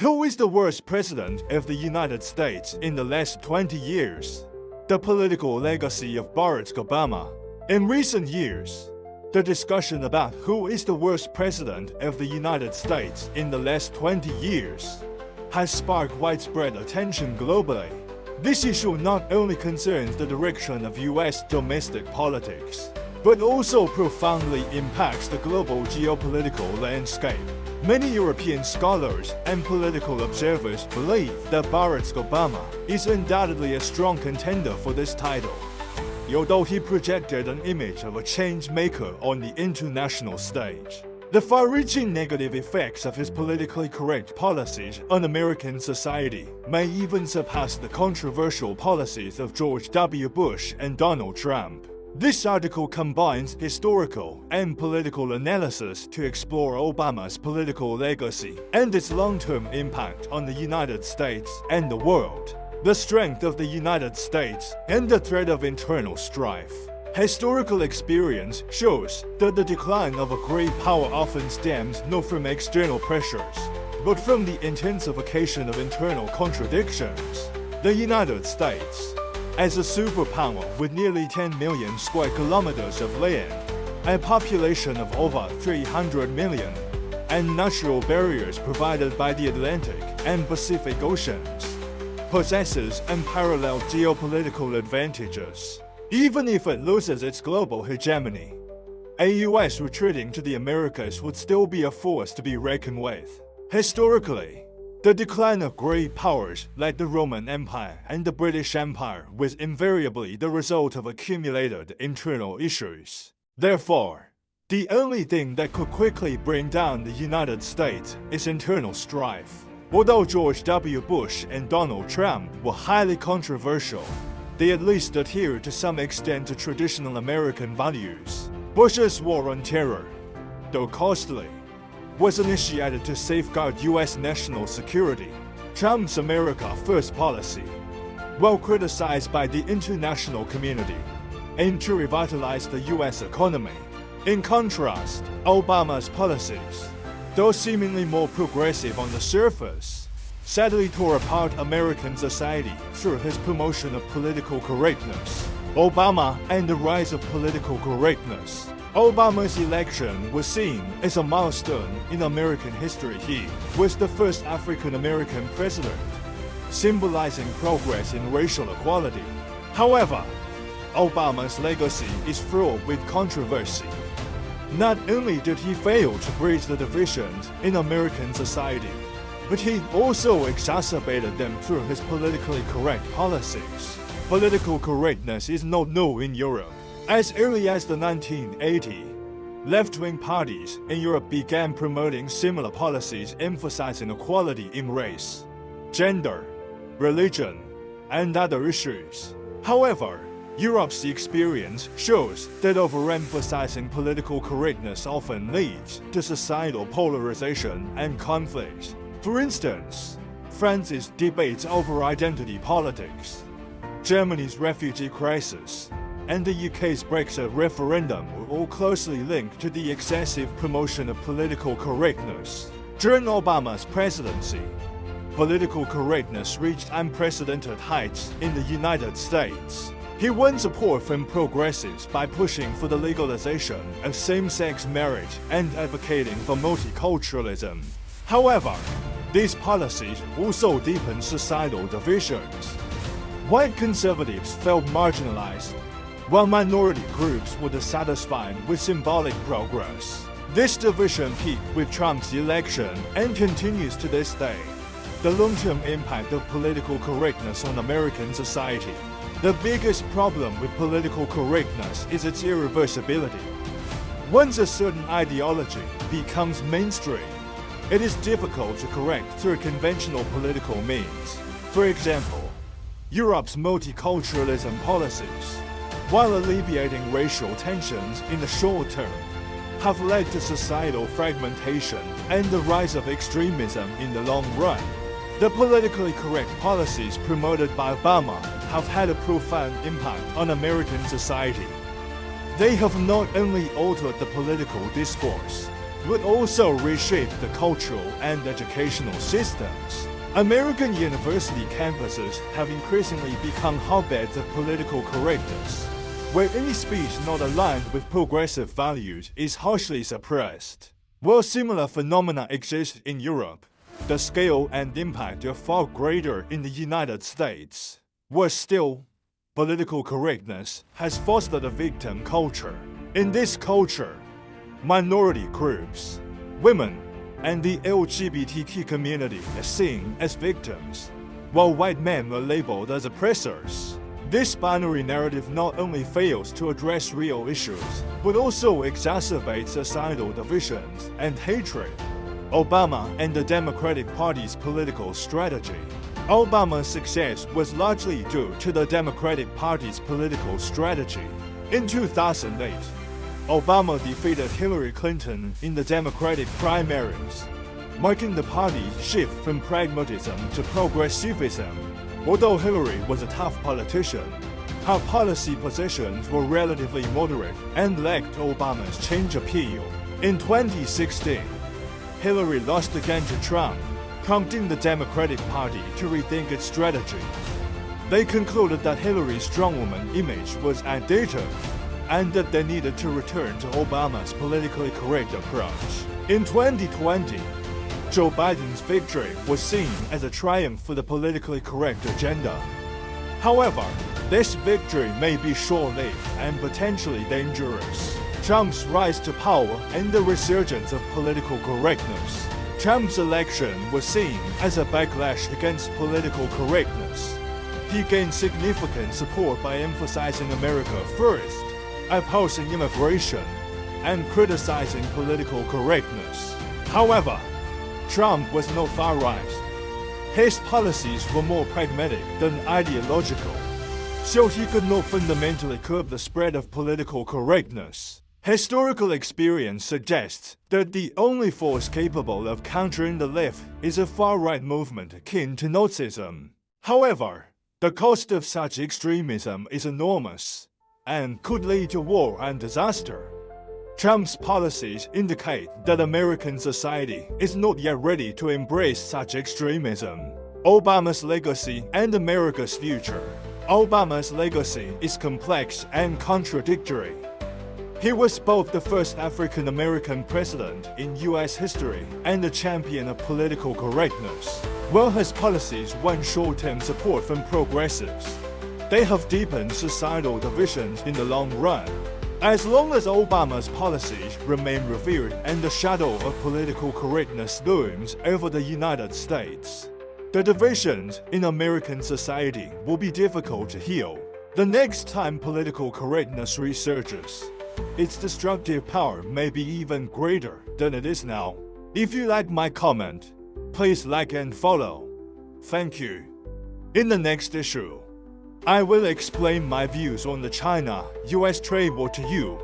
Who is the worst president of the United States in the last 20 years? The political legacy of Barack Obama. In recent years, the discussion about who is the worst president of the United States in the last 20 years has sparked widespread attention globally. This issue not only concerns the direction of US domestic politics, but also profoundly impacts the global geopolitical landscape. Many European scholars and political observers believe that Barack Obama is undoubtedly a strong contender for this title, although he projected an image of a change maker on the international stage. The far-reaching negative effects of his politically correct policies on American society may even surpass the controversial policies of George W. Bush and Donald Trump. This article combines historical and political analysis to explore Obama's political legacy and its long-term impact on the United States and the world, the strength of the United States, and the threat of internal strife. Historical experience shows that the decline of a great power often stems not from external pressures, but from the intensification of internal contradictions. The United States, as a superpower with nearly 10 million square kilometers of land, a population of over 300 million, and natural barriers provided by the Atlantic and Pacific Oceans, possesses unparalleled geopolitical advantages. Even if it loses its global hegemony, a US retreating to the Americas would still be a force to be reckoned with. Historically, the decline of great powers like the Roman Empire and the British Empire was invariably the result of accumulated internal issues. Therefore, the only thing that could quickly bring down the United States is internal strife. Although George W. Bush and Donald Trump were highly controversial, they at least adhered to some extent to traditional American values. Bush's war on terror, though costly, was initiated to safeguard US national security. Trump's America First policy, well criticized by the international community, aimed to revitalize the US economy. In contrast, Obama's policies, though seemingly more progressive on the surface, sadly tore apart American society through his promotion of political correctness. Obama and the rise of political correctness. Obama's election was seen as a milestone in American history. He was the first African-American president, symbolizing progress in racial equality. However, Obama's legacy is fraught with controversy. Not only did he fail to bridge the divisions in American society, but he also exacerbated them through his politically correct policies. Political correctness is not new in Europe. As early as the 1980s, left-wing parties in Europe began promoting similar policies emphasizing equality in race, gender, religion, and other issues. However, Europe's experience shows that overemphasizing political correctness often leads to societal polarization and conflict. For instance, France's debates over identity politics, Germany's refugee crisis, and the UK's Brexit referendum were all closely linked to the excessive promotion of political correctness. During Obama's presidency, political correctness reached unprecedented heights in the United States. He won support from progressives by pushing for the legalization of same-sex marriage and advocating for multiculturalism. However, these policies also deepened societal divisions. White conservatives felt marginalized, while minority groups were dissatisfied with symbolic progress. This division peaked with Trump's election and continues to this day. The long-term impact of political correctness on American society. The biggest problem with political correctness is its irreversibility. Once a certain ideology becomes mainstream, it is difficult to correct through conventional political means. For example, Europe's multiculturalism policies, while alleviating racial tensions in the short term, have led to societal fragmentation and the rise of extremism in the long run. The politically correct policies promoted by Obama have had a profound impact on American society. They have not only altered the political discourse, but also reshaped the cultural and educational systems. American university campuses have increasingly become hotbeds of political correctness, where any speech not aligned with progressive values is harshly suppressed. While similar phenomena exist in Europe, the scale and impact are far greater in the United States. Worse still, political correctness has fostered a victim culture. In this culture, minority groups, women, and the LGBTQ community are seen as victims, while white men are labeled as oppressors. This binary narrative not only fails to address real issues, but also exacerbates societal divisions and hatred. Obama and the Democratic Party's political strategy. Obama's success was largely due to the Democratic Party's political strategy. In 2008, Obama defeated Hillary Clinton in the Democratic primaries, marking the party's shift from pragmatism to progressivism. Although Hillary was a tough politician, her policy positions were relatively moderate and lacked Obama's change appeal. In 2016, Hillary lost again to Trump, prompting the Democratic Party to rethink its strategy. They concluded that Hillary's strongwoman image was outdated, and that they needed to return to Obama's politically correct approach. In 2020, Joe Biden's victory was seen as a triumph for the politically correct agenda. However, this victory may be short-lived and potentially dangerous. Trump's rise to power and the resurgence of political correctness. Trump's election was seen as a backlash against political correctness. He gained significant support by emphasizing America first, opposing immigration, and criticizing political correctness. However, Trump was no far-right. His policies were more pragmatic than ideological, so he could not fundamentally curb the spread of political correctness. Historical experience suggests that the only force capable of countering the left is a far-right movement akin to Nazism. However, the cost of such extremism is enormous and could lead to war and disaster. Trump's policies indicate that American society is not yet ready to embrace such extremism. Obama's legacy and America's future. Obama's legacy is complex and contradictory. He was both the first African-American president in U.S. history and a champion of political correctness. While his policies won short-term support from progressives, they have deepened societal divisions in the long run. As long as Obama's policies remain revered and the shadow of political correctness looms over the United States, the divisions in American society will be difficult to heal. The next time political correctness resurges, its destructive power may be even greater than it is now. If you like my comment, please like and follow. Thank you. In the next issue, I will explain my views on the China-US trade war to you.